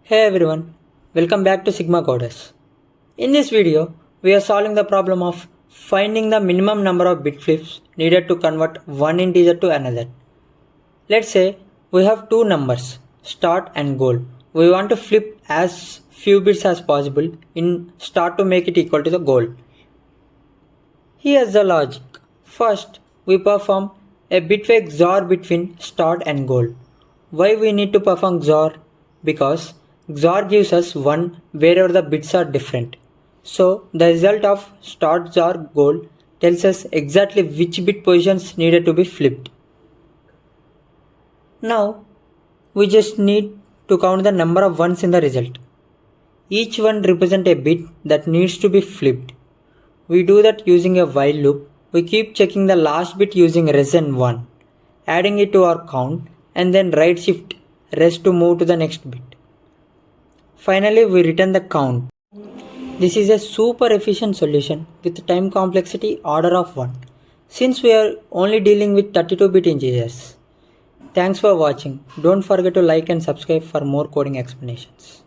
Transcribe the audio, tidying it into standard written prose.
Hey everyone, welcome back to Sigma Coders. In this video, we are solving the problem of finding the minimum number of bit flips needed to convert one integer to another. Let's say we have two numbers, start and goal. We want to flip as few bits as possible in start to make it equal to the goal. Here's the logic. First, we perform a bitwise XOR between start and goal. Why we need to perform XOR? Because XOR gives us 1 wherever the bits are different. So the result of start XOR goal tells us exactly which bit positions needed to be flipped. Now we just need to count the number of ones in the result. Each one represents a bit that needs to be flipped. We do that using a while loop. We keep checking the last bit using res_1, adding it to our count, and then right shift res to move to the next bit. Finally, we return the count. This is a super efficient solution with time complexity order of 1, since we are only dealing with 32-bit integers. Thanks for watching. Don't forget to like and subscribe for more coding explanations.